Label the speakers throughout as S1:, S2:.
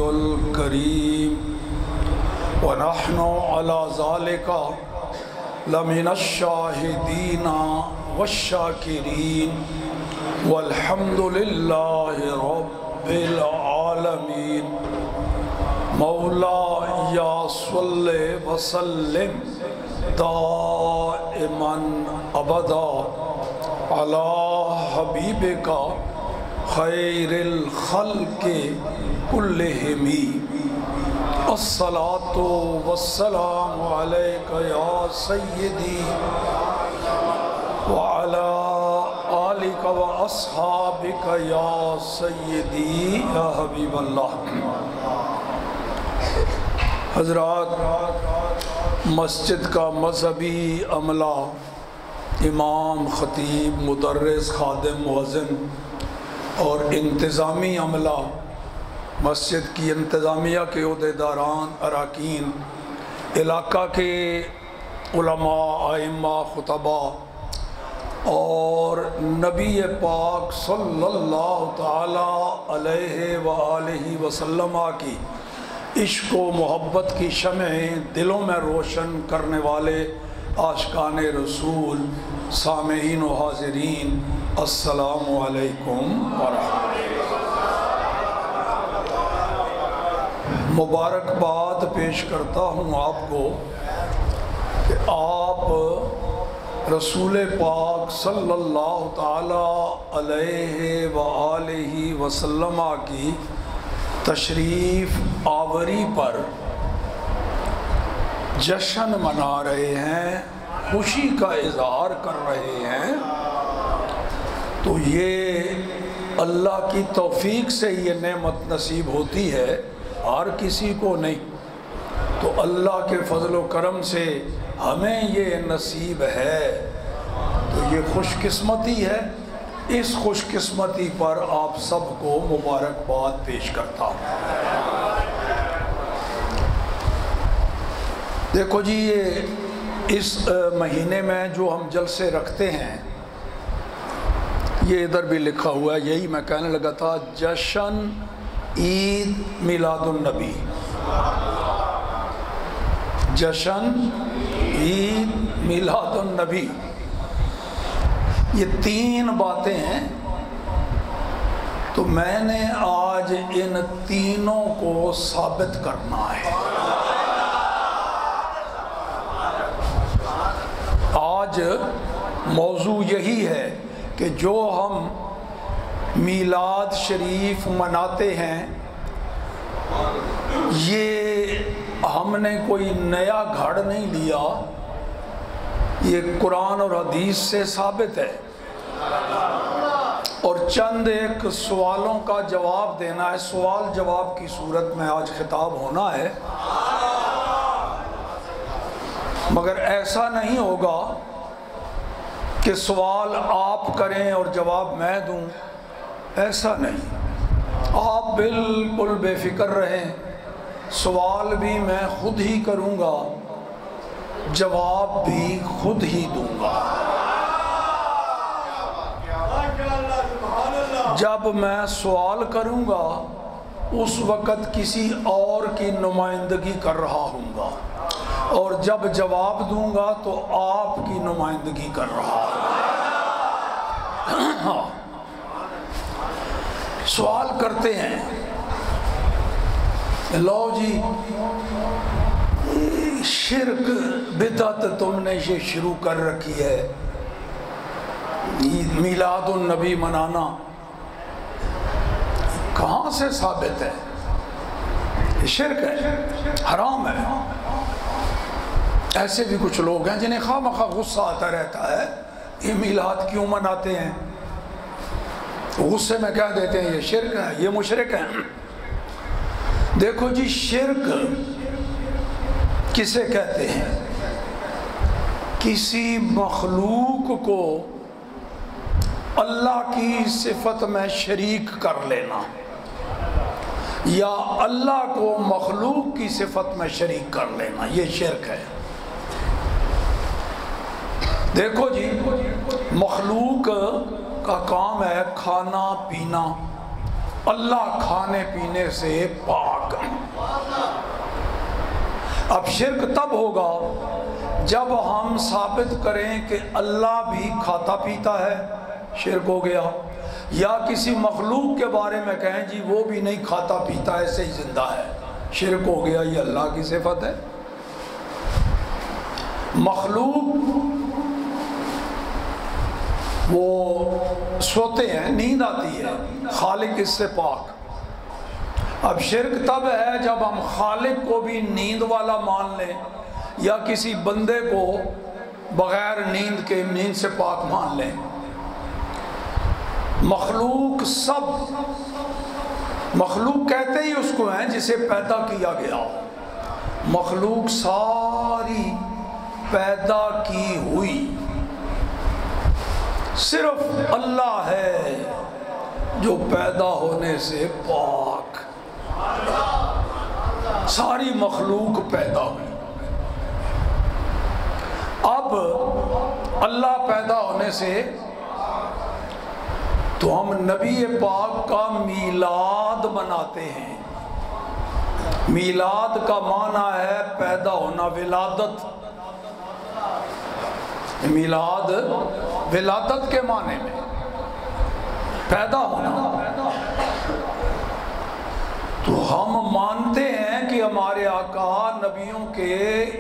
S1: الكريم ونحن على ذلك لمن الشاهدين والشاكرين والحمد لله رب العالمين مولاي صل وسلم دائما ابدا على حبيبك خير الخلق كلهم الصلاة والسلام عليك يا سيدي وعلى آلك وأصحابك يا سيدي يا حبيب اللہ۔ حضرات، مسجد کا مذہبی عملہ، امام، خطیب، مدرس، خادم، مؤذن اور انتظامی عملہ، مسجد کی انتظامیہ کے عہدیداران، اراکین، علاقہ کے علماء، ائمہ، خطباء اور نبی پاک صلی اللہ تعالی علیہ وآلہ وسلم کی عشق و محبت کی شمعیں دلوں میں روشن کرنے والے عاشقان رسول، سامعین و حاضرین، السلام علیکم ورحمۃ اللہ۔ مبارکباد پیش کرتا ہوں آپ کو کہ آپ رسول پاک صلی اللہ تعالی علیہ وآلہ وسلم کی تشریف آوری پر جشن منا رہے ہیں، خوشی کا اظہار کر رہے ہیں، تو یہ اللہ کی توفیق سے یہ نعمت نصیب ہوتی ہے، ہر کسی کو نہیں۔ تو اللہ کے فضل و کرم سے ہمیں یہ نصیب ہے، تو یہ خوش قسمتی ہے۔ اس خوش قسمتی پر آپ سب کو مبارکباد پیش کرتا ہوں۔ دیکھو جی، یہ اس مہینے میں جو ہم جلسے رکھتے ہیں، یہ ادھر بھی لکھا ہوا ہے، یہی میں کہنے لگا تھا، جشن عید میلاد النبی، جشن عید میلاد النبی، یہ تین باتیں ہیں۔ تو میں نے آج ان تینوں کو ثابت کرنا ہے۔ آج موضوع یہی ہے کہ جو ہم میلاد شریف مناتے ہیں، یہ ہم نے کوئی نیا گھڑ نہیں لیا، یہ قرآن اور حدیث سے ثابت ہے، اور چند ایک سوالوں کا جواب دینا ہے، سوال جواب کی صورت میں آج خطاب ہونا ہے، مگر ایسا نہیں ہوگا کہ سوال آپ کریں اور جواب میں دوں، ایسا نہیں۔ آپ بالکل بے فکر رہیں، سوال بھی میں خود ہی کروں گا، جواب بھی خود ہی دوں گا۔ جب میں سوال کروں گا اس وقت کسی اور کی نمائندگی کر رہا ہوں گا، اور جب جواب دوں گا تو آپ کی نمائندگی کر رہا ہوں گا۔ سوال کرتے ہیں، لو جی، شرک بدعت تم نے یہ شروع کر رکھی ہے، میلاد النبی منانا، کہاں سے ثابت ہے؟ یہ شرک ہے، حرام ہے۔ ایسے بھی کچھ لوگ ہیں جنہیں خواہ مخواہ غصہ آتا رہتا ہے، یہ میلاد کیوں مناتے ہیں، غصے میں کہہ دیتے ہیں یہ شرک ہے، یہ مشرک ہیں۔ دیکھو جی، شرک کسے کہتے ہیں؟ کسی مخلوق کو اللہ کی صفت میں شریک کر لینا، یا اللہ کو مخلوق کی صفت میں شریک کر لینا، یہ شرک ہے۔ دیکھو جی، مخلوق کا کام ہے کھانا پینا، اللہ کھانے پینے سے پاک پاک۔ اب شرک تب ہوگا جب ہم ثابت کریں کہ اللہ بھی کھاتا پیتا ہے، شرک ہو گیا، یا کسی مخلوق کے بارے میں کہیں جی وہ بھی نہیں کھاتا پیتا ایسے ہی زندہ ہے، شرک ہو گیا، یہ اللہ کی صفت ہے۔ مخلوق وہ سوتے ہیں، نیند آتی ہے، خالق اس سے پاک۔ اب شرک تب ہے جب ہم خالق کو بھی نیند والا مان لیں، یا کسی بندے کو بغیر نیند کے نیند سے پاک مان لیں۔ مخلوق سب، مخلوق کہتے ہی اس کو ہیں جسے پیدا کیا گیا، مخلوق ساری پیدا کی ہوئی، صرف اللہ ہے جو پیدا ہونے سے پاک، ساری مخلوق پیدا ہوئی۔ اب اللہ پیدا ہونے سے تو ہم نبی پاک کا میلاد مناتے ہیں۔ میلاد کا معنی ہے پیدا ہونا، ولادت، میلاد ولادت کے معنی میں پیدا ہونا۔ تو ہم مانتے ہیں کہ ہمارے آقا نبیوں کے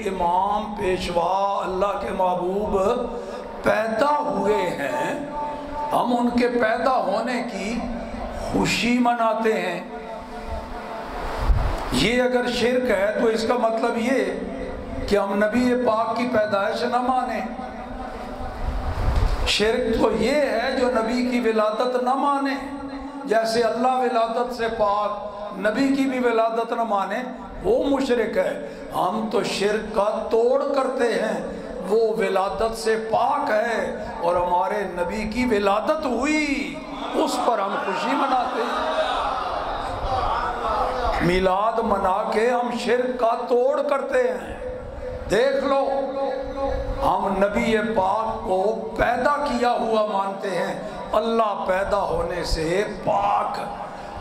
S1: امام پیشوا اللہ کے محبوب پیدا ہوئے ہیں، ہم ان کے پیدا ہونے کی خوشی مناتے ہیں۔ یہ اگر شرک ہے تو اس کا مطلب یہ کہ ہم نبی پاک کی پیدائش نہ مانیں۔ شرک تو یہ ہے جو نبی کی ولادت نہ مانے، جیسے اللہ ولادت سے پاک، نبی کی بھی ولادت نہ مانے، وہ مشرک ہے۔ ہم تو شرک کا توڑ کرتے ہیں، وہ ولادت سے پاک ہے اور ہمارے نبی کی ولادت ہوئی، اس پر ہم خوشی مناتے ہیں۔ میلاد منا کے ہم شرک کا توڑ کرتے ہیں۔ دیکھ لو، ہم نبی پاک کو پیدا کیا ہوا مانتے ہیں، اللہ پیدا ہونے سے پاک۔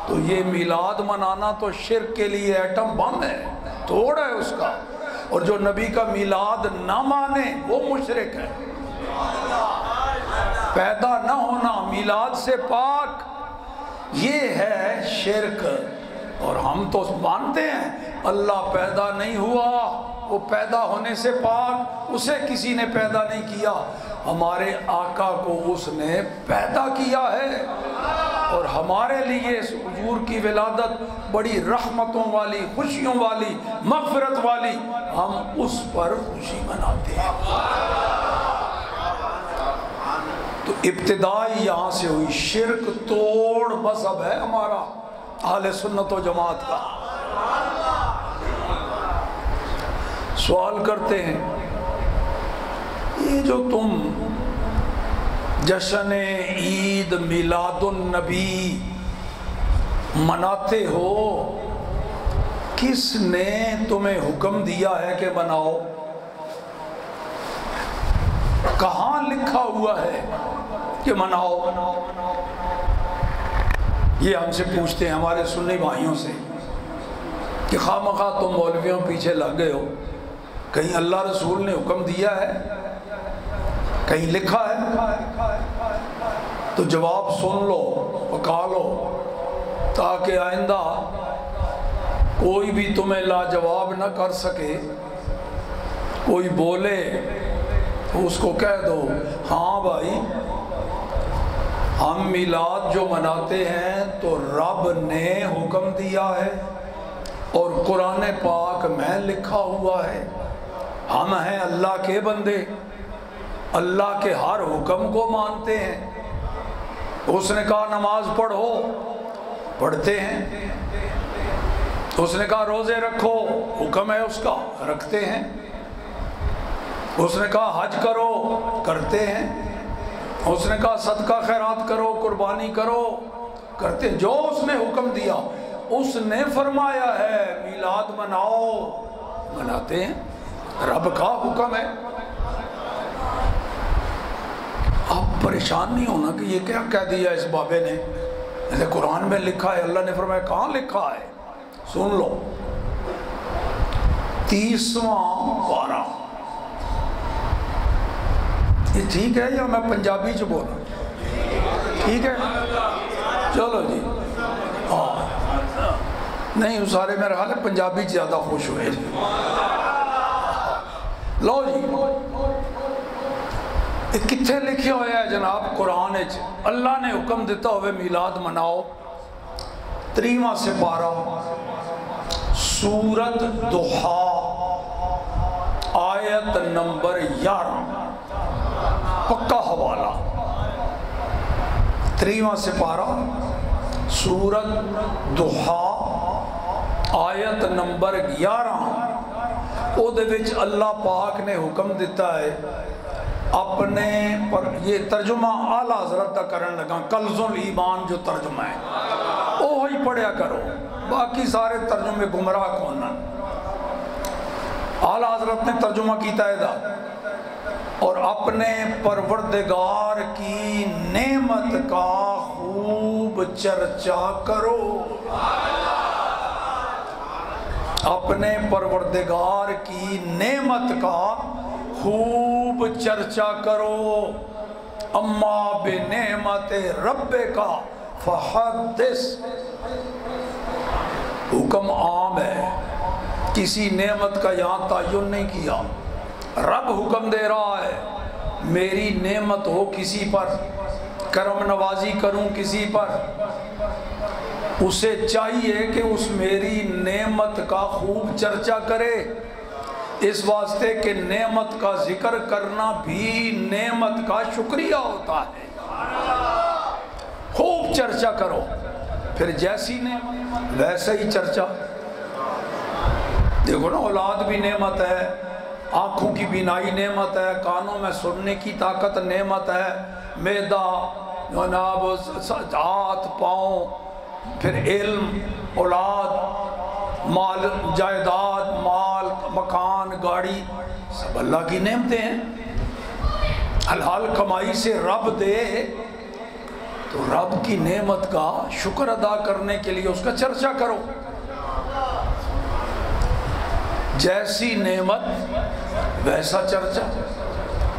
S1: تو یہ میلاد منانا تو شرک کے لیے ایٹم بم ہے، توڑ ہے اس کا، اور جو نبی کا میلاد نہ مانے وہ مشرک ہے۔ پیدا نہ ہونا، میلاد سے پاک، یہ ہے شرک۔ اور ہم تو مانتے ہیں اللہ پیدا نہیں ہوا، وہ پیدا ہونے سے پاک، اسے کسی نے پیدا نہیں کیا، ہمارے آقا کو اس نے پیدا کیا ہے۔ اور ہمارے لیے اس حضور کی ولادت بڑی رحمتوں والی، خوشیوں والی، مغفرت والی، ہم اس پر خوشی مناتے ہیں۔ تو ابتدائی یہاں سے ہوئی، شرک توڑ مذہب ہے ہمارا اہل سنت و جماعت کا۔ سوال کرتے ہیں یہ جو تم جشن عید میلاد النبی مناتے ہو، کس نے تمہیں حکم دیا ہے کہ مناؤ؟ کہاں لکھا ہوا ہے کہ مناؤ؟ یہ ہم سے پوچھتے ہیں ہمارے سنی بھائیوں سے کہ خواہ مخواہ تم مولویوں پیچھے لگ گئے ہو، کہیں اللہ رسول نے حکم دیا ہے، کہیں لکھا ہے؟ تو جواب سن لو، پکا لو، تاکہ آئندہ کوئی بھی تمہیں لاجواب نہ کر سکے۔ کوئی بولے تو اس کو کہہ دو ہاں بھائی، ہم میلاد جو مناتے ہیں تو رب نے حکم دیا ہے اور قرآن پاک میں لکھا ہوا ہے، ہم ہیں اللہ کے بندے، اللہ کے ہر حکم کو مانتے ہیں۔ اس نے کہا نماز پڑھو، پڑھتے ہیں۔ اس نے کہا روزے رکھو، حکم ہے اس کا، رکھتے ہیں۔ اس نے کہا حج کرو، کرتے ہیں۔ اس نے کہا صدقہ خیرات کرو، قربانی کرو، کرتے ہیں۔ جو اس نے حکم دیا اس نے فرمایا ہے میلاد مناؤ، مناتے ہیں، رب کا حکم ہے۔ آپ پریشان نہیں ہونا کہ یہ کیا کہہ دیا اس بابے نے، قرآن میں لکھا ہے، اللہ نے فرمایا، کہاں لکھا ہے؟ سن لو 30واں پارہ. یہ ٹھیک ہے یا میں پنجابی چ بولا؟ ٹھیک ہے چلو جی. ہاں نہیں سارے میرے خیال ہے پنجابی زیادہ خوش ہوئے. لو جی کتنے لکھے ہوئے ہے جناب قرآن وچ؟ اللہ نے حکم دیتا ہوئے میلاد مناؤ. 3واں سپارہ سورت دحا آیت نمبر 11 پکا حوالہ. 3واں سپارہ سورت دحا آیت نمبر 11 او دے وچ اللہ پاک نے حکم دیتا ہے اپنے پر. یہ ترجمہ اعلیٰ حضرت کا کرن لگا، کنز الایمان جو ترجمہ ہے وہی پڑھیا کرو، باقی سارے ترجمے گمراہ کون ہیں. اعلیٰ حضرت نے ترجمہ کیتا ہے دا اور اپنے پروردگار کی نعمت کا خوب چرچا کرو. اپنے پروردگار کی نعمت کا خوب چرچا کرو. اما بنعمت رب کا فحدث. حکم عام ہے، کسی نعمت کا یہاں تعین نہیں کیا. رب حکم دے رہا ہے میری نعمت ہو کسی پر، کرم نوازی کروں کسی پر، اسے چاہیے کہ اس میری نعمت کا خوب چرچا کرے. اس واسطے کہ نعمت کا ذکر کرنا بھی نعمت کا شکریہ ہوتا ہے. خوب چرچا کرو. پھر جیسی نعمت ویسا ہی چرچا. دیکھو نا اولاد بھی نعمت ہے، آنکھوں کی بینائی نعمت ہے، کانوں میں سننے کی طاقت نعمت ہے، معدہ جناب ہاتھ پاؤں، پھر علم، اولاد، مال جائیداد، مال مکان گاڑی سب اللہ کی نعمتیں ہیں. حلال کمائی سے رب دے تو رب کی نعمت کا شکر ادا کرنے کے لیے اس کا چرچا کرو. جیسی نعمت ویسا چرچا.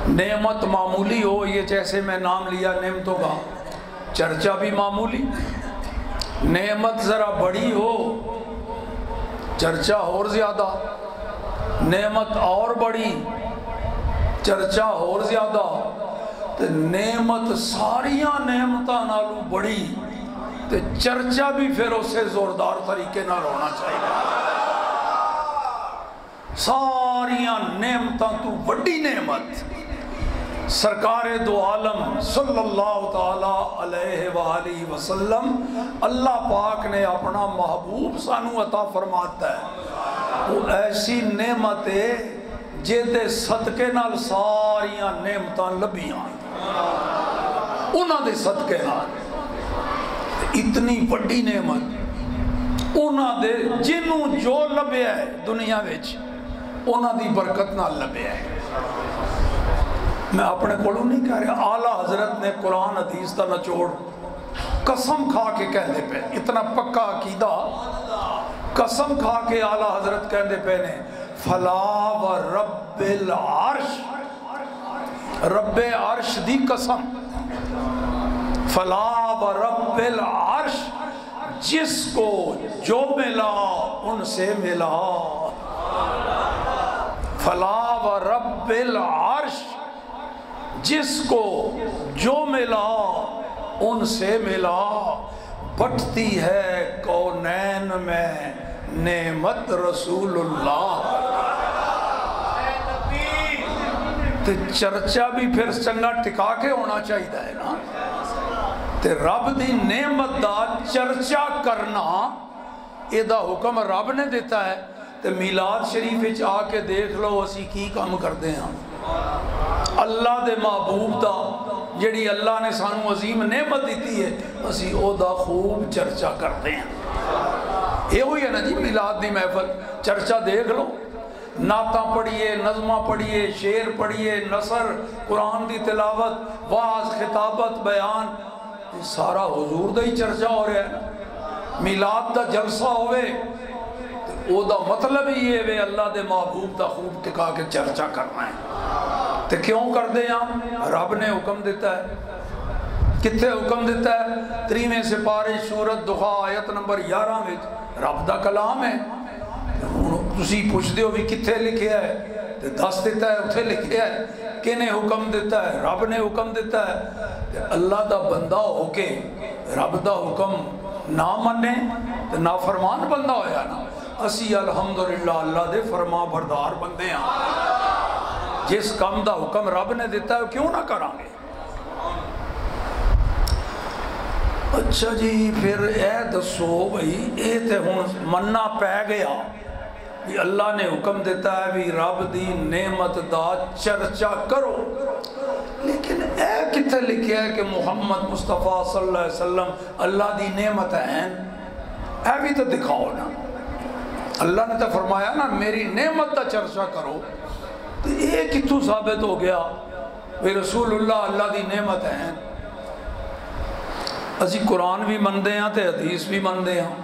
S1: نعمت معمولی ہو، یہ جیسے میں نام لیا نعمتوں کا، چرچا بھی معمولی. نعمت ذرا بڑی ہو، چرچا اور زیادہ. نعمت اور بڑی، چرچا اور زیادہ. تو نعمت ساریاں نعمتاں نالوں بڑی تو چرچا بھی پھر اسے زوردار طریقے نہ ہونا چاہیے. ساریاں نعمتاں تو بڑی نعمت سرکار دو عالم صلی اللہ تعالی علیہ وآلہ وسلم اللہ پاک نے اپنا محبوب سانو عطا فرماتا ہے. وہ ایسی نعمت ہے جہدے صدقے نال ساریاں نعمتاں لبیاں، انہاں دے صدقے نال. اتنی بڑی نعمت انہاں دے جنوں جو لبیا ہے دنیا وچ انہاں دی برکت نال لبیا ہے. میں اپنے کولوں نہیں کہہ رہا، اعلیٰ حضرت نے قرآن حدیث کا نچوڑ قسم کھا کے کہندے پہ، اتنا پکا عقیدہ قسم کھا کے اعلیٰ حضرت کہندے پہ نے فلا و رب العرش، رب عرش دی قسم، فلا و رب العرش، جس کو جو ملا ان سے ملا. فلا و رب العرش، جس کو جو ملا ان سے ملا. بٹتی ہے کونین میں نعمت رسول اللہ. تو چرچا بھی پھر چنگا ٹکا کے ہونا چاہیے ہے نا. تے رب دی نعمت دا چرچا کرنا یہ دا حکم رب نے دیتا ہے. تے میلاد شریف آ کے دیکھ لو اسی کی کام کرتے ہیں. اللہ دے محبوب دا جڑی اللہ نے سانو عظیم نعمت دیتی ہے اسی او دا خوب چرچا کرتے ہیں. یہ ہوئی ہے نا جی میلاد دی محفل. چرچا دیکھ لو، نعتاں پڑھیے، نظمہ پڑھیے، شعر پڑھیے، نثر، قرآن دی تلاوت، واعظ، خطابت، بیان، یہ سارا حضور دا ہی چرچا ہو رہا ہے. میلاد دا جلسہ ہوئے او دا مطلب ہی یہ وے اللہ دے محبوب دا خوب ٹکا کے چرچا کرنا ہے۔ تے کیوں کر دے ہاں؟ رب نے حکم دیتا ہے۔ کتھے حکم دیتا ہے؟ 3ویں سپارے سورت دخا آیت نمبر 11 میں رب دا کلام ہے۔ تسی پوچھ دیو بھی کتھے لکھیا ہے؟ تے دس دیتا ہے اتھے لکھیا ہے۔ کنے حکم دیتا ہے؟ رب نے حکم دیتا ہے۔ تے اللہ دا بندہ ہو کے رب دا حکم نہ منے تے نافرمان بندہ ہویا نا۔ اسی الحمدللہ اللہ دے فرما بردار بندے ہیں، جس کام دا حکم رب نے دیتا ہے کیوں نہ کریں گے؟ اچھا جی پھر اے دسو بھئی اے تے ہن مننا پہ گیا کہ اللہ نے حکم دیتا ہے بھی رب دی نعمت دا چرچا کرو، لیکن اے کتنے لکھیا ہے کہ محمد مصطفیٰ صلی اللہ علیہ وسلم اللہ دی نعمت ہیں؟ اے بھی تو دکھاؤ نا۔ اللہ نے تو فرمایا نا میری نعمت دا چرچا کرو، تو اے کتوں ثابت ہو گیا کہ رسول اللہ دی نعمت ہیں؟ اسی قرآن بھی مندے ہیں تے حدیث بھی مندے ہیں۔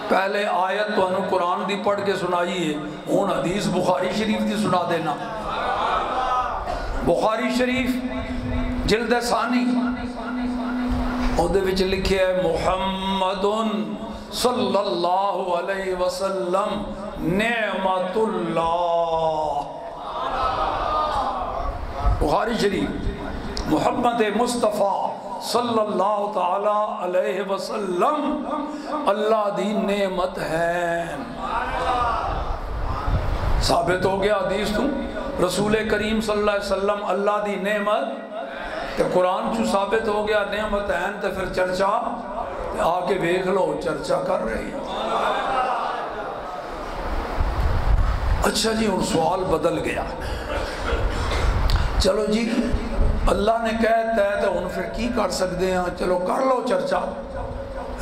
S1: پہلے آیت تو انہوں قرآن دی پڑھ کے سنائیے، ہون حدیث بخاری شریف دی سنا دینا۔ بخاری شریف جلد ثانی اودے وچ لکھے ہے محمد صلی اللہ علیہ وسلم نعمت اللہ۔ بخاری شریف محمد مصطفیٰ صلی اللہ تعالی علیہ وسلم اللہ دی نعمت ہے۔ ثابت ہو گیا حدیث تو رسول کریم صلی اللہ علیہ وسلم اللہ دی نعمت، تو قرآن چو ثابت ہو گیا نعمت ہے، تو پھر چرچا آکے بیکھ لو چرچا کر رہی۔ اچھا جی اور سوال بدل گیا، چلو جی اللہ نے کہتا ہے تو ان پھر کی کر سکتے ہیں؟ چلو کر لو چرچا،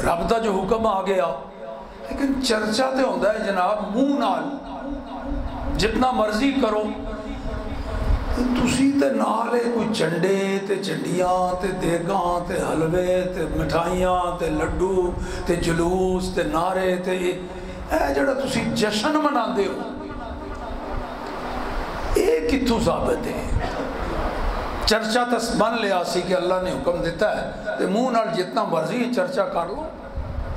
S1: رب دا جو حکم آ گیا، لیکن چرچا تے ہوتا ہے جناب منہ نال، جتنا مرضی کرو۔ تسی تے نالے کوئی چنڈے تے چنڈیاں تے دیگاں تے حلوے تے مٹھائیاں تے لڈو تے جلوس تے نعرے تے اے جڑا تسی جشن منا دے ہو، اے کتوں ثابت ہے؟ چرچا تس بن لیا سی کہ اللہ نے حکم دیتا ہے تے منہ نال جتنا مرضی چرچا کر لو،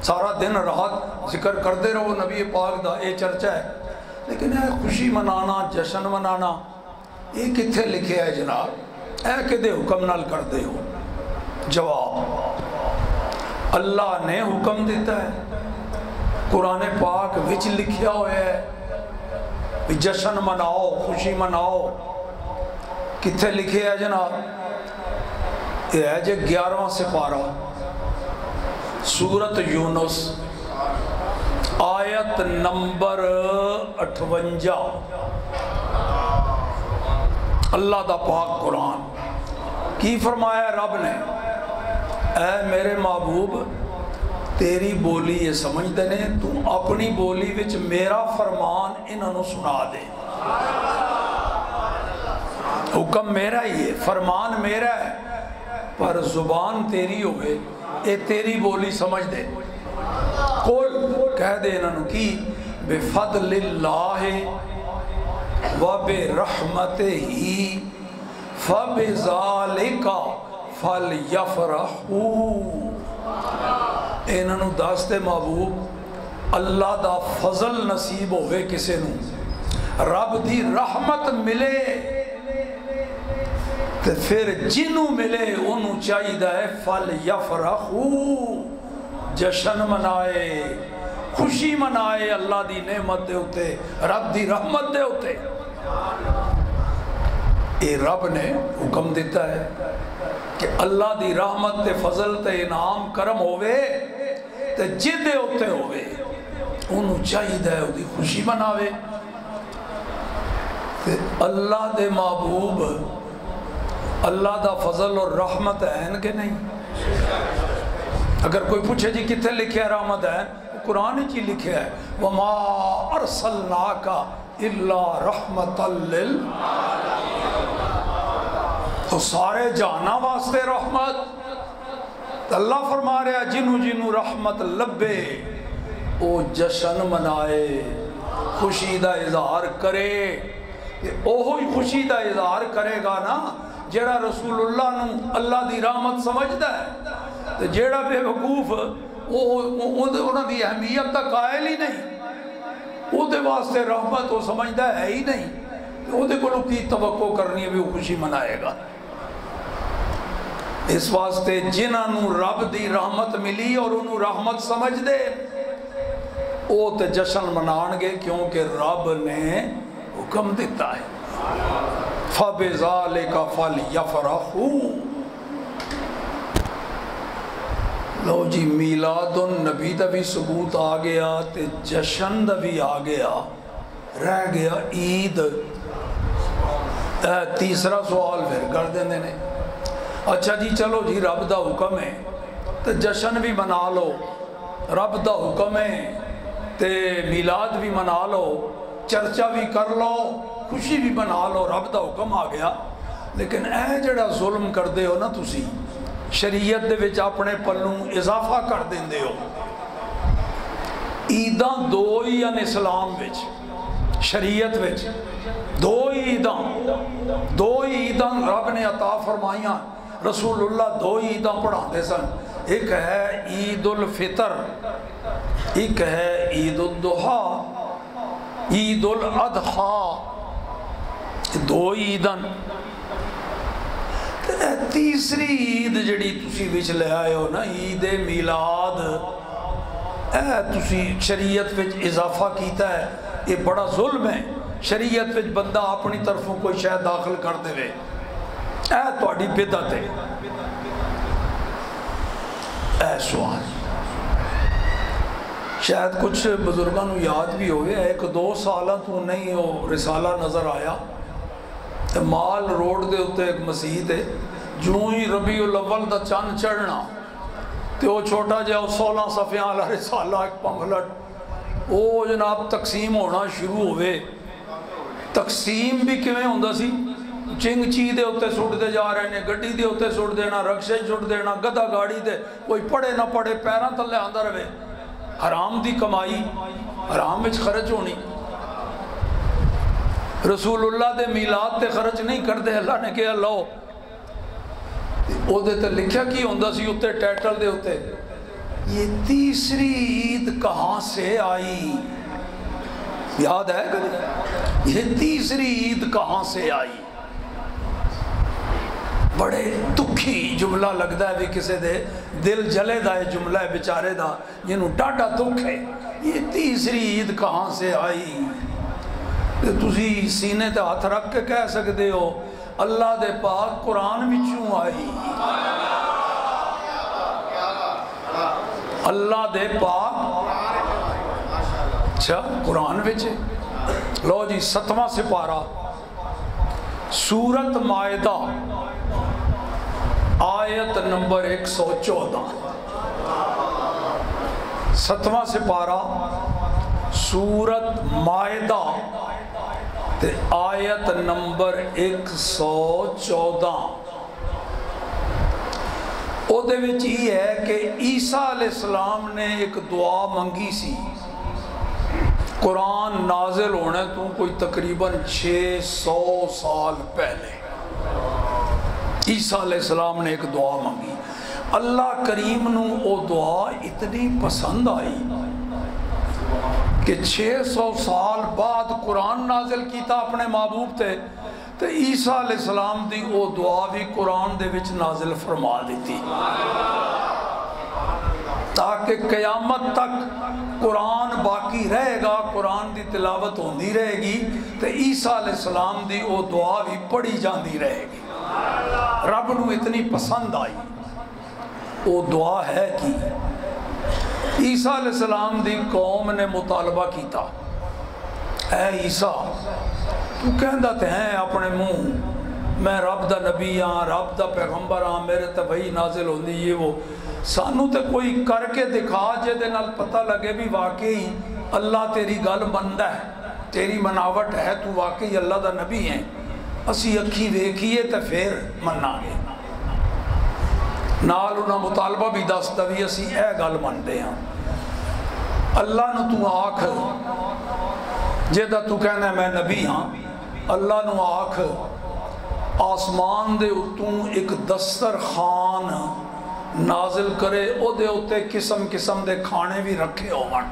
S1: سارا دن رات ذکر کرتے رہو نبی پاک دا، اے چرچا ہے۔ لیکن اے خوشی منانا جشن منانا اے کتھے لکھے ہے جناب؟ اے کدے حکم نال کر دے ہو؟ جواب اللہ نے حکم دیتا ہے، قرآن پاک وچ لکھیا ہوئے ہے جشن مناؤ خوشی مناؤ۔ کتھے لکھے ہے جناب؟ یہ ہے جو 11واں سپارہ سورت یونس آیت نمبر 58، اللہ دا پاک قرآن کی فرمایا رب نے؟ اے میرے محبوب تیری بولی یہ سمجھتے نے، تو اپنی بولی وچ میرا فرمان انہوں سنا دے۔ حکم میرا ہی ہے، فرمان میرا ہے، پر زبان تیری ہوئے، اے تیری بولی سمجھ دے۔ قل کہہ دے انہوں کی بفضل اللہ وبرحمتہ فبذالک فلیفرحوا۔ انہوں داستے محبوب اللہ دا فضل نصیب ہوئے کسے نوں، رب دی رحمت ملے، تو پھر جنوں ملے انہوں چاہیدہ ہے فلیفرحوا، جشن منائے خوشی منائے اللہ دی نعمت دے ہوتے، رب دی رحمت دے ہوتے۔ اے رب نے حکم دیتا ہے کہ اللہ دی رحمت تے فضل تے انعام کرم ہوئے تے جدے ہوتے ہوئے انہوں چاہیدہ ہے دی خوشی مناوے۔ تے اللہ دے محبوب اللہ دا فضل اور رحمت ہے کہ نہیں؟ اگر کوئی پوچھے جی کتنے لکھے رحمت ہے، قرآن ہی لکھے ہے وَمَا أَرْسَلْنَاكَ إِلَّا رَحْمَةً لِلْعَالَمِينَ، تو سارے جانا واسطے رحمت۔ اللہ فرما رہا جنہوں جنہوں رحمت لبے وہ جشن منائے، خوشی دا اظہار کرے۔ کہ اوہی خوشی دا اظہار کرے گا نا جیڑا رسول اللہ نو اللہ دی رحمت سمجھدا ہے، تو جیڑا بے وقوف انہاں دی اہمیت دا قائل ہی نہیں، وہ دے واسطے رحمت وہ سمجھدا ہے ہی نہیں، وہ دے کو کی توقع کرنی ہے بھی وہ خوشی منائے گا۔ اس واسطے جنہاں نو رب دی رحمت ملی اور انہوں رحمت سمجھ دے وہ تے جشن منان گے، کیونکہ رب نے حکم دیتا ہے فَبِذَالِكَ فَلْيَفْرَحُوا۔ لو جی میلاد النبی دا بھی ثبوت آ گیا تے جشن دا بھی آ گیا، رہ گیا عید۔ تیسرا سوال پھر کر دیندے نے، اچھا جی چلو جی رب دا حکم ہے تے جشن بھی منا لو، رب دا حکم ہے تے میلاد بھی منا لو، چرچا بھی کر لو، خوشی بھی منا لو، رب دا حکم آ گیا، لیکن اے جڑا ظلم کر دے ہو نا تسی، شریعت دے وچ اپنے پلوں اضافہ کر دیندے ہو۔ عیداں دو ہی ہیں اسلام وچ، شریعت وچ دو ہی عیداں رب نے عطا فرمائیاں، رسول اللہ دو ہی عیداں پڑھاتے سن، ایک ہے عید الفطر، ایک ہے عید الضحیٰ، عید الاضحیٰ، دو عیداں۔ تیسری عید جڑی تسی وچ لے آئے ہو نا، عید میلاد، تسی شریعت وچ اضافہ کیتا ہے، یہ بڑا ظلم ہے۔ شریعت وچ بندہ اپنی طرفوں کوئی شاید داخل کر دے وے، تہاڈی بدعت ہے۔ سوال شاید کچھ بزرگاں نو یاد بھی ہوئے، ایک دو سالہ تو نہیں ہو رسالہ نظر آیا، مال روڈ دے ہوتے ایک مسجد ہے، جو ہی ربیع الاول دا چند چڑھنا تے وہ چھوٹا جہا 16 صفحیاں والا رسالہ ایک پمفلٹ وہ جناب تقسیم ہونا شروع ہوئے۔ تقسیم بھی کیویں ہوندا سی، چنگ چی دے ہوتے سٹ دے جا رہے ہیں، گڈی دے ہوتے سٹ دینا، رکشے سٹ دینا، گدھا گاڑی دے، کوئی پڑھے نہ پڑھے پیراں تلے آندا رہے، حرام دی کمائی، حرام وچ خرچ ہونی۔ رسول اللہ دے میلاد تے خرچ نہیں کردے، اللہ نے کہا لو، او دے تے لکھیا کی ہوندا سی اتے ٹائٹل دے ہوتے، یہ تیسری عید کہاں سے آئی؟ یاد ہے کبھی؟ یہ تیسری عید کہاں سے آئی؟ بڑے دکھی جملہ لگتا ہے بھی کسے دے دل جلے دا ہے جملہ ہے بیچارے دا جنہوں ڈاڈا دکھ ہے، یہ تیسری عید کہاں سے آئی؟ تسی سینے تے ہاتھ رکھ کے کہہ سکتے ہو اللہ دے پاک قرآن وچوں آئی، اللہ دے پاک اچھا قرآن وچے۔ لو جی 7واں سپارہ سورت مائدہ آیت نمبر 114، 7واں سپارہ سورت مائدہ تے آیت نمبر 114۔ او دے وچ یہ ہے کہ عیسیٰ علیہ السلام نے ایک دعا منگی سی، قرآن نازل ہونے تو کوئی تقریباً 600 سال پہلے عیسیٰ علیہ السلام نے ایک دعا مانگی، اللہ کریم نو وہ دعا اتنی پسند آئی کہ 600 سال بعد قرآن نازل کیتا اپنے محبوب تے تو عیسیٰ علیہ السلام دی وہ دعا بھی قرآن دے وچ نازل فرما دیتی تاکہ قیامت تک قرآن باقی رہے گا، قرآن دی تلاوت ہوندی رہے گی تو عیسیٰ علیہ السلام دی وہ دعا بھی پڑھی جاندی رہے گی۔ رب نو اتنی پسند آئی وہ دعا ہے کہ عیسیٰ علیہ السلام دی قوم نے مطالبہ کیتا، اے عیسیٰ تو کہندہ تے ہیں اپنے منہ میں رب دا نبی ہاں، رب دا پیغمبر ہاں، میرے تے وحی نازل ہوندی یہ وہ، سانو تے کوئی کر کے دکھا جے دے نال پتہ لگے بھی واقعی اللہ تیری گل مندہ ہے، تیری مناوٹ ہے، تو واقعی اللہ دا نبی ہیں، اسی اکھی ویکھیے تے پھر مننا گے۔ نال انہاں مطالبہ بھی دستا بھی اسی اے گل مندے ہیں۔ اللہ نو تو آکھ جیدہ تو کہنا ہے میں نبی ہاں، اللہ نو آکھ آسمان دے اتوں ایک دسترخوان نازل کرے، او دے اتے قسم قسم دے کھانے بھی رکھے ہوون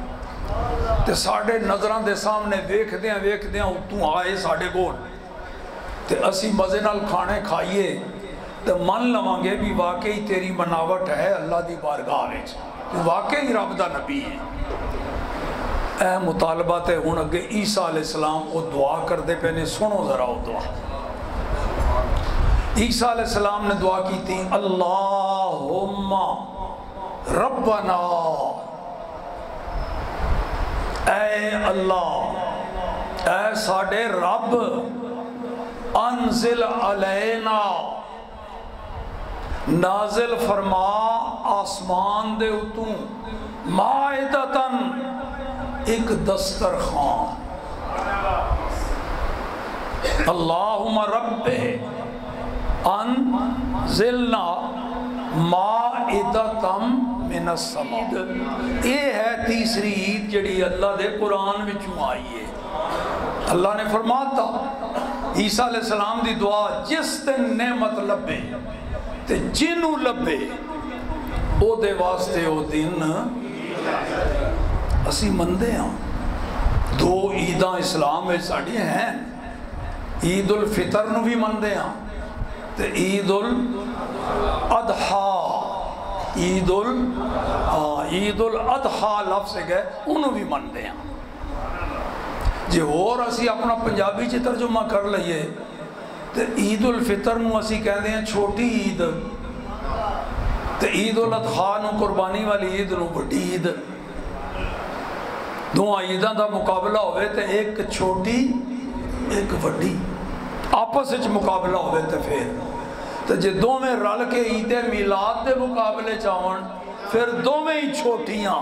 S1: تے ساڑھے نظران دے سامنے ویکھ دیاں اتوں آئے ساڑھے گول تے اسی مزے نال کھانے کھائیے تے من لواں گے بھی واقعی تیری بناوٹ ہے اللہ دی بارگاہ وچ، تو واقعی رب دا نبی ہے۔ اے مطالبہ تے ہن اگے عیسیٰ علیہ السلام وہ دعا کر دے پہنے، سنو ذرا وہ دعا۔ عیسیٰ علیہ السلام نے دعا کی تھی اللہم ربنا، اے اللہ اے ساڑے رب، انزل علینا نازل فرما آسمان دے اتوں مائدتن ایک دسترخوان، اللہم رب انزلنا مائدتم من السماء۔ یہ ہے تیسری عید جڑی اللہ دے قرآن وچوں آئی ہے۔ اللہ نے فرماتا عیسیٰ علیہ السلام دی دعا جس دن نعمت لبے تے جنوں لبے او دے واسطے او دن اسی مندے ہاں۔ دو عیداں اسلام میں ساڑی ہیں، عید الفطر نو بھی مندے ہاں تے عید الاضحیٰ، عید الاضحیٰ لفظ گئے انہوں بھی مندے ہیں۔ جی اور اسی اپنا پنجابی چی ترجمہ کر لئیے تے عید الفطر نو اسی کہہ دیں چھوٹی عید تے عید الاضحیٰ نو قربانی والی عید نو بڑی عید، دو عیداں دا مقابلہ ہوئے تے ایک چھوٹی ایک بڑی، آپس وچ مقابلہ ہوئے تے پھر تو جے دو میں رل کے عید میلاد دے مقابلے چاہون پھر دو میں ہی چھوٹیاں،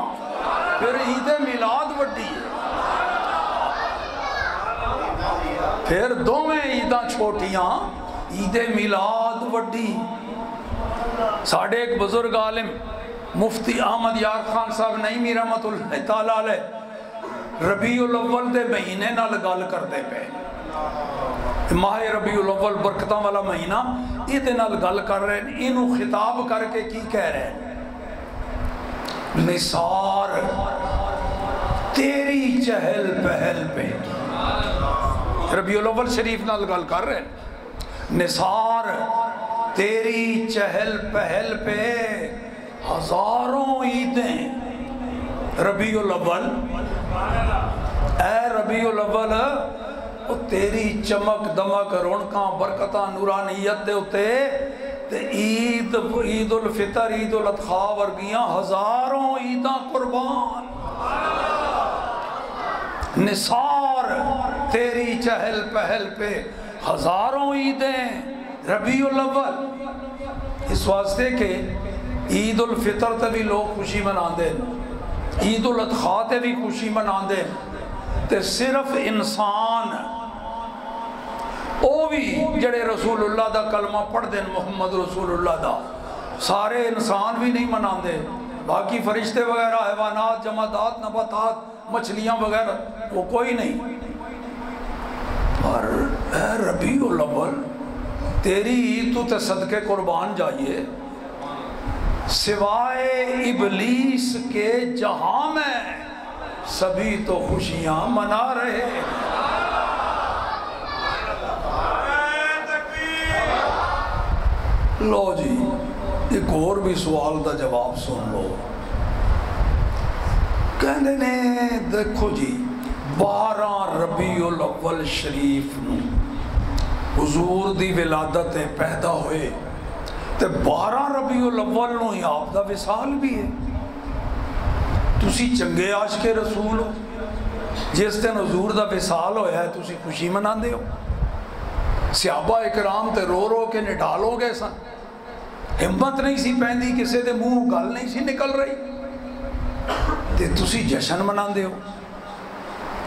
S1: پھر عید میلاد وڈی، پھر دو میں عیداں چھوٹیاں عید میلاد وڈی۔ ساڑھے ایک بزرگ عالم مفتی احمد یار خان صاحب نعیمی رحمت اللہ تعالیٰ علیہ ربیع الاول دے مہینے نال گل کردے پے، ماہ ربیع الاول برکتاں والا مہینہ، یہ دے نال گل کر رہے ہیں، انہوں خطاب کر کے کی کہہ رہے ہیں نثار تیری چہل پہل پہ، ربیع الاول شریف نال گل کر رہے ہیں نثار تیری چہل پہل پہ ہزاروں عیدیں، ربیع الاول اے ربیع الاول تیری چمک دمک رونقاں برکتاں نورانیت دے اتے تے عید الفطر عید الاضحیٰ ورگیاں ہزاروں عیداں قربان، نثار تیری چہل پہل پہ ہزاروں عیدیں ربیع الاول، اس واسطے کہ عید الفطر تے بھی لوگ خوشی منا دیں، عید الاضحیٰ تے بھی خوشی منا دیں تے صرف انسان او بھی جڑے رسول اللہ دا کلمہ پڑھ دیں محمد رسول اللہ دا، سارے انسان بھی نہیں منا دے، باقی فرشتے وغیرہ حیوانات جمادات نباتات مچھلیاں وغیرہ وہ کوئی نہیں۔ اور اے ربیع الاول تیری عید تو تے صدقے قربان جائیے، سوائے ابلیس کے جہاں میں سبھی تو خوشیاں منا رہے۔ لو جی ایک اور بھی سوال دا جواب سن لو، کہنے نے دیکھو جی 12 ربیع الاول شریف نو حضور دی ولادت پیدا ہوئے تے 12 ربیع الاول نو ہی آپ دا وصال بھی ہے، تسی چنگے عاشق رسول ہو، جس دن حضور دا وصال ہویا ہے تسی خوشی منا دے ہو۔ صحابہ اکرام تے رو رو کے نڈال ہو گئے سن، ہمت نہیں سی پہندی، کسے دے منہ گل نہیں سی نکل رہی تے تسی جشن منا دے ہو۔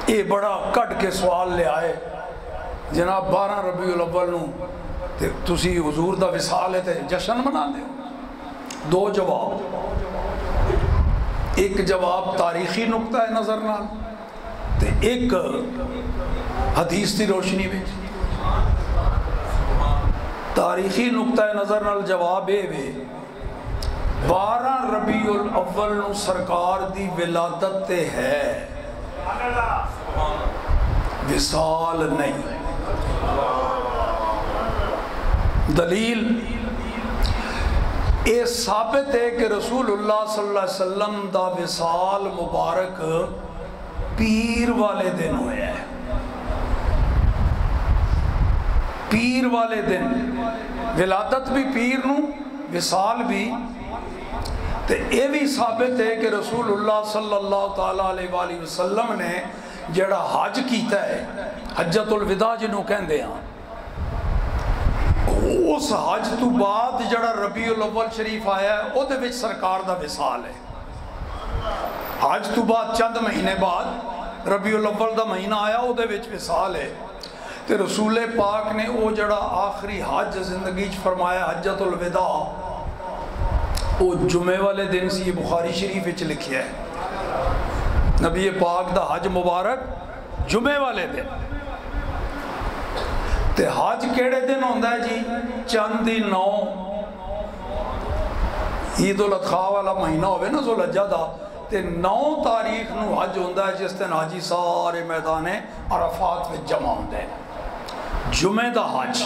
S1: یہ بڑا کٹ کے سوال لے آئے جناب 12 ربیع الاول نو تے تسی حضور دا وصال ہے تے جشن منا دے ہو۔ دو جواب، ایک جواب تاریخی نقطہ نظر نال تے ایک حدیث دی روشنی میں. تاریخی نقطہ نظر نال جواب اے وے 12 ربیع الاول نو سرکار دی ولادت تے ہے، وصال نہیں. دلیل اے ثابت ہے کہ رسول اللہ صلی اللہ علیہ وسلم دا وصال مبارک پیر والے دن ہویا ہے. پیر والے دن ولادت بھی پیر نو، وصال بھی. تے اے بھی ثابت ہے کہ رسول اللہ صلی اللہ تعالیٰ علیہ وآلہ وسلم نے جڑا حج کیتا ہے، حجۃ الوداع جنہوں کہندے ہیں، اس حج تو بعد جڑا ربیع الاول شریف آیا ہے او دے وچ سرکار دا وصال ہے. حج تو بعد چند مہینے بعد ربیع الاول دا مہینہ آیا، او دے وچ وصال ہے. تے رسول پاک نے او جڑا آخری حج زندگی چ فرمایا حجۃ الوداع، او جمعے والے دن سی. یہ بخاری شریف وچ لکھیا ہے نبی پاک دا حج مبارک جمعے والے دن. تے حج کیڑے دن ہوندہ ہے جی؟ چند دی 9 عید الاضحیٰ والا مہینہ ہوئے نا ذوالحجہ دا، تے 9 تاریخ نو حج ہوندہ ہے، جس دن حاجی سارے میدان عرفات میں جمع ہوندہ ہے. جمعہ دا حج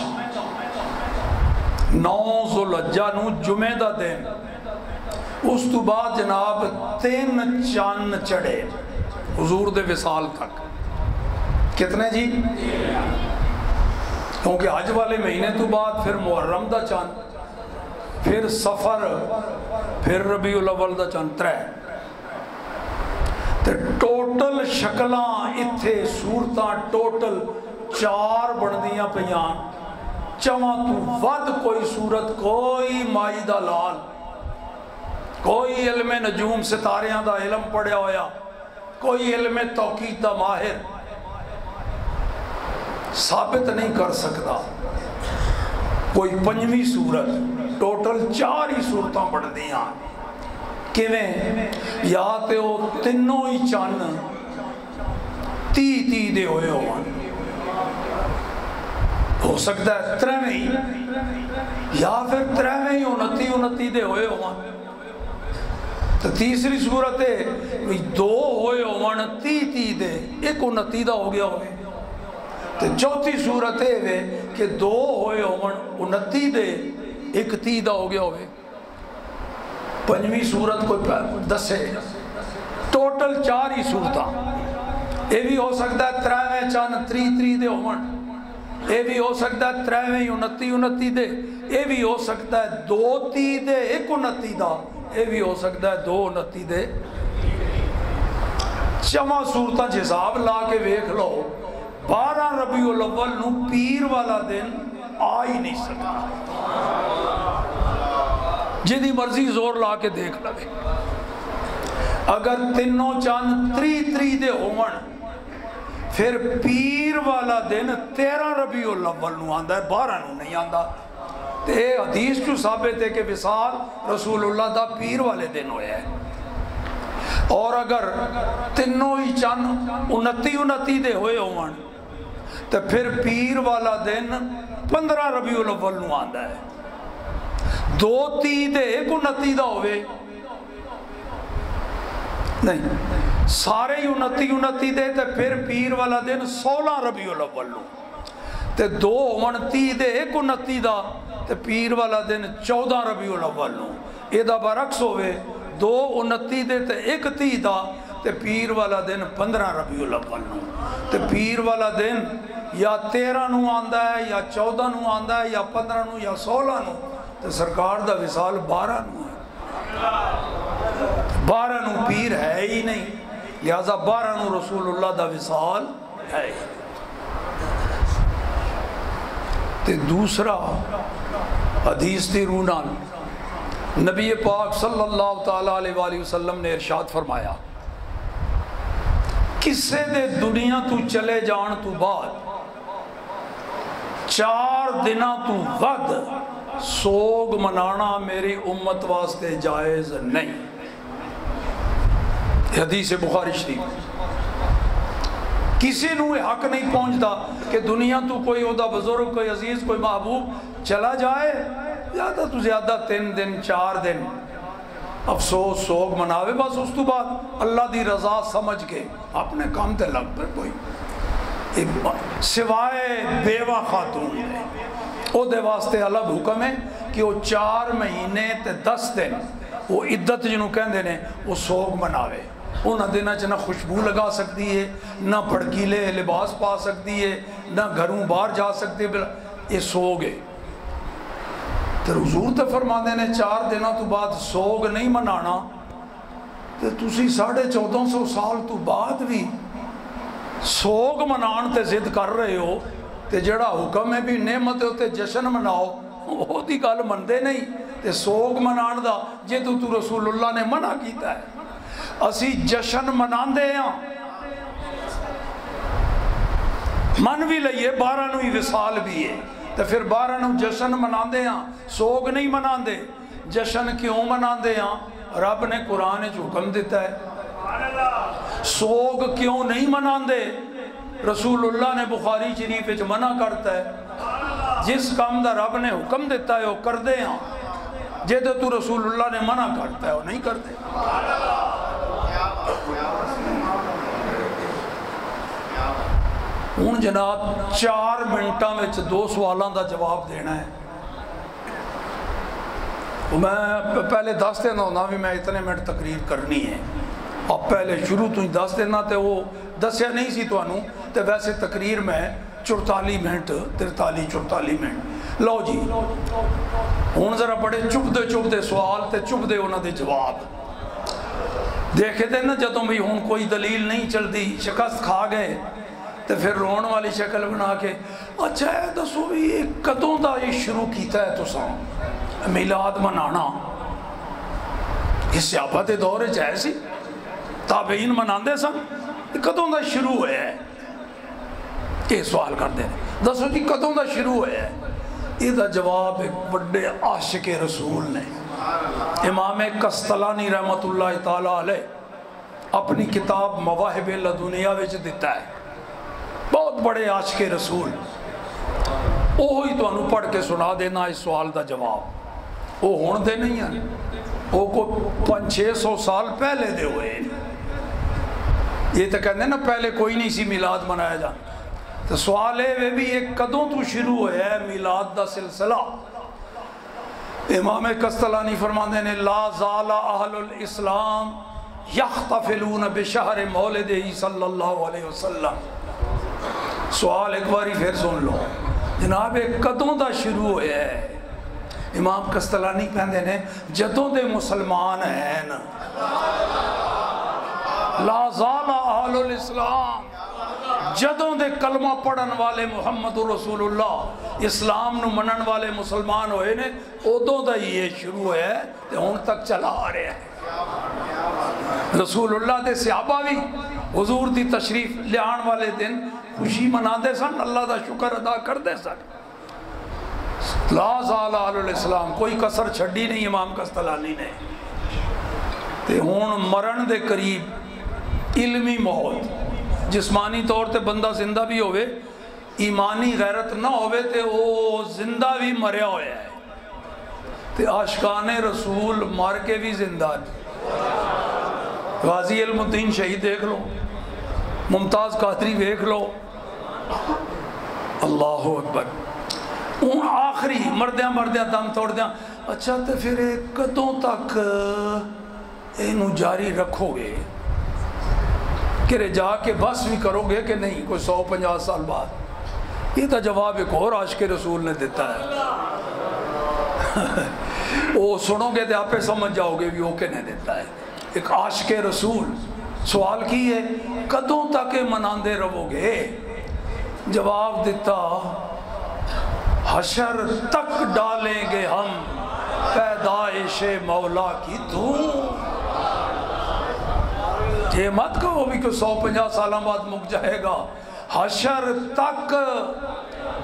S1: 9 ذوالحجہ نو جمعہ دا دن. اس تو بعد جناب 3 چاند چڑھے حضور دے وصال تک. کتنے جی؟ کیونکہ حج والے مہینے تو بعد پھر محرم دا چاند، پھر سفر، پھر ربیع الاول دا چاند. 3 تے ٹوٹل شکلاں اتھے صورتاں ٹوٹل 4 بندیاں پیان. چواں تو ود کوئی صورت، کوئی مائی دا لال، کوئی علم نجوم ستاریاں دا علم پڑھیا ہویا، کوئی علم توقیت دا ماہر ثابت نہیں کر سکتا. کوئی 5ویں صورت، ٹوٹل 4 ہی صورتاں پڑھ دیاں. کیویں؟ یا تے وہ تینوں ہی چان 30 دے ہوئے ہو سکتا ہے 3ویں ہی، یا پھر 3ویں ہی 29 دے ہوئے ہو. تو تیسری صورت ہے 2 ہوئے ہو 30 دے، ایک 29 دا ہو گیا ہوئے. تو چوتھی صورت ہے کہ 2 ہوئے ہو 29 دے، ایک 30 دا ہو گیا ہوئے. 5ویں صورت کو 10 ہے، ٹوٹل 4 ہی صورتاں. یہ بھی ہو سکتا ہے 3ویں چاند 30 دے ہو، یہ بھی ہو سکتا ہے 3ویں 29 دے، یہ بھی ہو سکتا ہے 2 30 دے، ایک 29 دا، یہ بھی ہو سکتا ہے 2 29 دے. چواں صورتاں حساب لا کے ویکھ لو. 12 ربیع الاول نو پیر والا دن آ ہی نہیں سکتا. جدی مرضی زور لا کے دیکھ لے. اگر تینوں چاند 30 دے ہون، پھر پیر والا دن 13 ربیع الاول نو آندا ہے، 12 نو نہیں آندا. تے حدیث جو ثابت ہے کہ وصال رسول اللہ دا پیر والے دن ہویا ہے. اور اگر تینوں ہی چاند 29 دے ہوئے ہون، تو پھر پیر والا دن 15 ربیع الاول نو آندا ہے. 2 30 دے، ایک 29 دا ہوئے نہیں، سارے 29 دے، تو پھر پیر والا دن 16 ربیع الاول نو. تے 2 29 دے، ایک 29 دا، تے پیر والا دن 14 ربیع الاول نو. یہ دا برعکس ہوئے 2 29 دے تے ایک 30 دا، تے پیر والا دن 15 ربیع الاول نو. تے پیر والا دن یا 13 نو آندا ہے، یا 14 نو آندا ہے، یا 15 نو، یا 16 نو. تے سرکار دا وصال 12 نو ہے. 12 نو پیر ہے ہی نہیں، لہذا 12 نو رسول اللہ دا وصال ہے. تے دوسرا حدیث دی روح نال نبی پاک صلی اللہ تعالیٰ علیہ وآلہ وسلم نے ارشاد فرمایا، کسے دے دنیا تو چلے جان تو بعد 4 دنوں تو ود سوگ منانا میری امت واسطے جائز نہیں. حدیث بخاری شریف کسی نو یہ حق نہیں پہنچتا کہ دنیا تو کوئی عہدہ بزرگ، کوئی عزیز، کوئی محبوب چلا جائے، زیادہ تو زیادہ 3 دن 4 دن افسوس سوگ مناوے، بس اس تو بعد اللہ دی رضا سمجھ کے اپنے کام تے لگ پر کوئی سوائے بیوہ خاتون ہے او دے واسطے الگ حکم ہے کہ وہ 4 مہینے تے 10 دن وہ عدت جنہوں کہندے نے وہ سوگ مناوے، انہاں دنوں چ نہ خوشبو لگا سکتی ہے، نہ بھڑکیلے لباس پا سکتی ہے، نہ گھروں باہر جا سکتی ہے، یہ سوگ ہے۔ تو حضور تے فرماندے نے 4 دنوں تو بعد سوگ نہیں منانا، تو تسی 1450 سال تو بعد بھی سوگ منان تے ضد کر رہے ہو، تے جڑا حکم ہے بھی نعمت ہوتے جشن مناؤ وہ دی گل مندے نہیں، تے سوگ منان دا جے تو رسول اللہ نے منع کیتا ہے۔ اسی جشن منان دے ہیں، من بھی لئیے 12 نو ہی وصال بھی ہے، تو پھر 12 نو جشن منان دے ہیں، سوگ نہیں منان دے۔ جشن کیوں منان دے ہیں؟ رب نے قرآن جو حکم دیتا ہے۔ سوگ کیوں نہیں منان دے؟ رسول اللہ نے بخاری شریف وچ منع کرتا ہے، جس کام دا رب نے حکم دیتا ہے وہ کر دے ہیں، جے تو رسول اللہ نے منع کرتا ہے وہ نہیں کرتے۔ ہوں جناب 4 منٹاں وچ 2 سوالوں دا جواب دینا ہے۔ میں پہلے 10 دینا ہونا بھی میں اتنے منٹ تقریر کرنی ہے، اب پہلے شروع تو ہی 10 دینا تے وہ دسیا نہیں سی تو انہوں تے ویسے تقریر میں 44 منٹ 43-44 منٹ۔ لو جی ہوں ذرا بڑے چپ دے سوال تے چپ دے انہوں دے جواب دیکھے دے نا، جدوں بھی ہوں کوئی دلیل نہیں چلتی، شکست کھا گئے تو پھر رون والی شکل بنا کے اچھا ہے دسو بھی کدوں دا یہ شروع کیتا ہے تساں میلاد منانا؟ اس صحابہ دے دور چاہے سی تابعین مناندے سن، کدوں دا شروع ہوئے ہے؟ یہ سوال کر دے دسو جی کدوں دا شروع ہوئے ہے؟ یہ دا جواب ایک بڑے عاشق رسول نے امام قسطلانی رحمت اللہ تعالیٰ علیہ اپنی کتاب مواہب لدنیہ وچ دیتا ہے۔ بہت بڑے عاشق رسول، وہی تو انہوں پڑھ کے سنا دینا اس سوال دا جواب، وہ ہون دے نہیں ہیں، وہ کو 500-600 سال پہلے دے ہوئے۔ یہ تو کہتے ہیں نا پہلے کوئی نہیں سی میلاد منایا جا، تو سوال ہے وہ بھی ایک کدوں تو شروع ہویا ہے میلاد دا سلسلہ؟ امام قسطلانی فرماندے نے لا زال اہل الاسلام یحتفلون بشہر مولدہ صلی اللہ علیہ وسلم۔ سوال ایک باری پھر سن لو جناب، ایک کدوں دا شروع ہویا ہے؟ امام قسطلانی کہندے نے جدوں دے مسلمان ہیں، لا زال اہل الاسلام، جدوں دے کلمہ پڑھن والے محمد رسول اللہ اسلام نو منن والے مسلمان ہوئے نے، ادوں دا یہ شروع ہے تے ہن تک چلا آ رہے ہیں۔ رسول اللہ دے صحابہ بھی حضور دی تشریف لیان والے دن خوشی منا دے سن، اللہ دا شکر ادا کر دے سن۔ لا زال اہل الاسلام، کوئی کسر چھڑی نہیں امام قسطلانی نے۔ تے ہون مرن دے قریب علمی موت، جسمانی طور تے بندہ زندہ بھی ہوئے، ایمانی غیرت نہ ہوئے تے وہ زندہ بھی مریا ہویا ہے، تے عاشقان رسول مار کے بھی زندہ نہیں۔ غازی علم الدین شہید دیکھ لو، ممتاز قادری دیکھ لو، اللہ اکبر، اون آخری مردیاں دم توڑ دیاں۔ اچھا تو پھر کدوں تک اینو جاری رکھو گے؟ کہ جا کے بس بھی کرو گے کہ نہیں کوئی 150 سال بعد؟ یہ تو جواب ایک اور عاشق رسول نے دیتا ہے، وہ سنو گے تو آپ سمجھ جاؤ گے بھی وہ کہنے دیتا ہے۔ ایک عاشق رسول سوال کی ہے کدوں تک مناندے رہو گے؟ جواب دیتا حشر تک ڈالیں گے ہم پیدائش مولا کی دھوم۔ یہ مت کہو بھی کہ 150 سالوں بعد مک جائے گا، حشر تک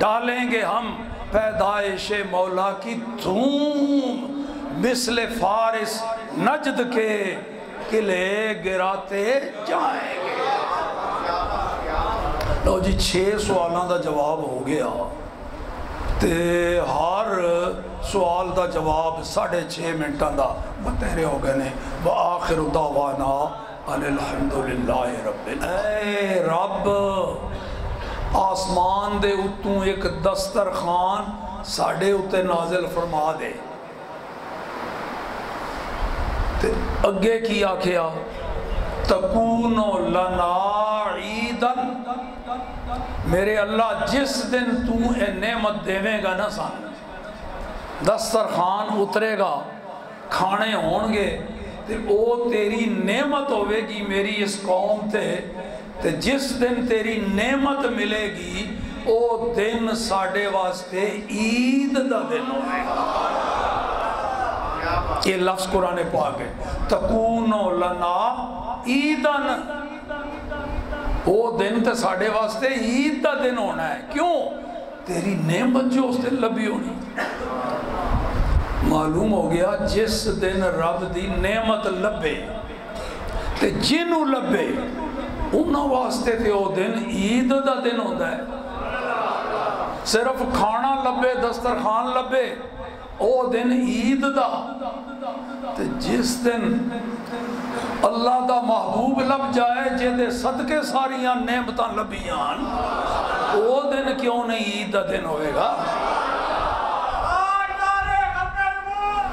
S1: ڈالیں گے ہم پیدائش مولا کی دھوم، مثل فارس نجد کے قلعے گراتے جائیں گے۔ لو جی 6 سوالوں دا جواب ہو گیا تے ہر سوال دا جواب 6.5 منٹاں دا بتیرے ہو گئے نے۔ وآخر دعوانا ان الحمدللہ رب اے رب آسمان دے اتوں ایک دسترخوان ساڑھے اتے نازل فرما دے۔ تے اگے کی آکھیا تکونو لنا عیدن، میرے اللہ جس دن تو اے نعمت دیویں گا نا سان، دسترخوان اترے گا، کھانے ہون گے، تے او تیری نعمت ہوئے گی میری اس قوم تے جس دن تیری نعمت ملے گی او دن ساڑھے واسطے عید دا دن ہوئے گا۔ یہ لفظ قرآن پاک ہے، تکونو لنا عیدن، وہ دن تے ساڑھے واسطے عید دا دن ہونا ہے۔ کیوں؟ تیری نعمت جو اس دن لبی ہونی۔ معلوم ہو گیا جس دن رب دی نعمت لبے تے جنوں لبے انہاں واسطے تے وہ دن عید دا دن ہوتا ہے۔ صرف کھانا لبے دسترخوان لبے او دن عید دا، تے جس دن اللہ دا محبوب لب جائے جے صدقے ساریاں نعمتاں لبیان، او دن کیوں نہیں عید دا دن ہوئے گا؟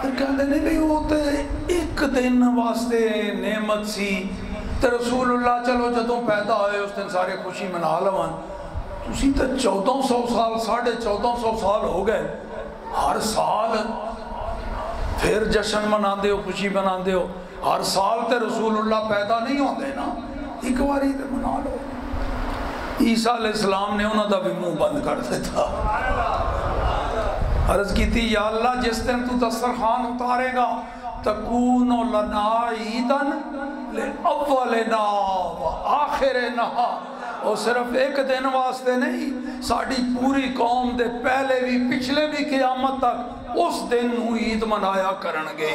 S1: پھر کہتے نہیں بھی وہ تے ایک دن واسطے نعمت سی تے رسول اللہ چلو جدوں پیدا ہوئے اس دن سارے خوشی منا لوان، تسی تے 1400 سال 1450 سال ہو گئے، ہر سال پھر جشن منا دے ہو، خوشی منا دے ہو، ہر سال تے رسول اللہ پیدا نہیں ہوندے نا، ایک باری تے منا لو۔ عیسیٰ علیہ السلام نے انہوں دا بھی منہ بند کر دیتا۔ عرض کی تھی یا اللہ جس دن تو دسترخوان اتارے گا تکون لنا عیدن لأولنا و آخرنا، اور صرف ایک دن واسطے نہیں، ساڑھی پوری قوم دے پہلے بھی پچھلے بھی قیامت تک اس دن عید منایا کرنگے۔